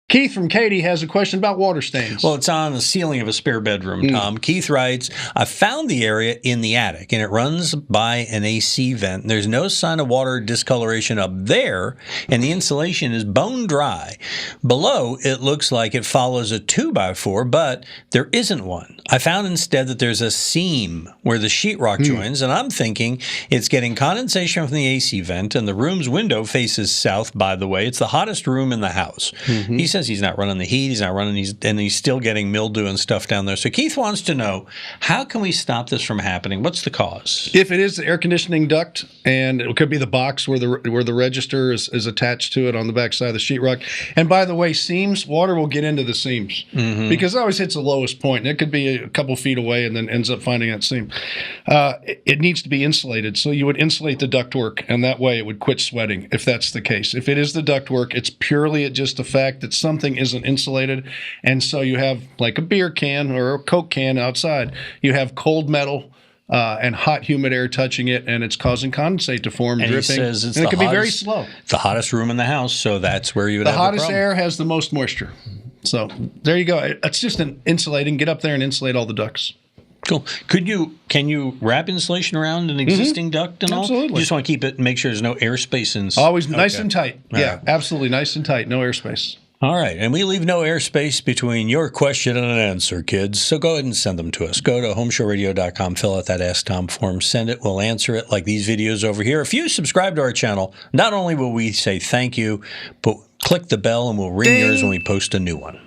Keith from Katy has a question about water stains. Well, it's on the ceiling of a spare bedroom, Tom. Keith writes, I found the area in the attic, and it runs by an AC vent. There's no sign of water discoloration up there, and the insulation is bone dry. Below, it looks like it follows a 2x4, but there isn't one. I found instead that there's a seam where the sheetrock joins, and I'm thinking it's getting condensation from the AC vent, and the room's window faces south, by the way. It's the hottest room in the house. He says he's not running the heat, and he's still getting mildew and stuff down there. So Keith wants to know, how can we stop this from happening? What's the cause? If it is the air conditioning duct, and it could be the box where the register is attached to it on the backside of the sheetrock. And by the way, seams, water will get into the seams because it always hits the lowest point. And it could be a couple feet away and then ends up finding that seam. It needs to be insulated. So you would insulate the ductwork, and that way it would quit sweating if that's the case. If it is the ductwork, it's purely just the fact that something isn't insulated. And so you have like a beer can or a Coke can outside. You have cold metal and hot, humid air touching it, and it's causing condensate to form, and dripping. He says it's and it the can be very slow. It's the hottest room in the house, so that's where you would have the hottest problem. air has the most moisture. So there you go. It's just an insulating. Get up there and insulate all the ducts. Cool. Can you wrap insulation around an existing duct and all? Absolutely. You just want to keep it, make sure there's no airspace inside. Always nice and tight. Yeah, absolutely nice and tight. No airspace. All right, and we leave no airspace between your question and an answer, kids. So go ahead and send them to us. Go to HomeShowRadio.com, fill out that Ask Tom form, send it. We'll answer it like these videos over here. If you subscribe to our channel, not only will we say thank you, but click the bell and we'll ring yours when we post a new one.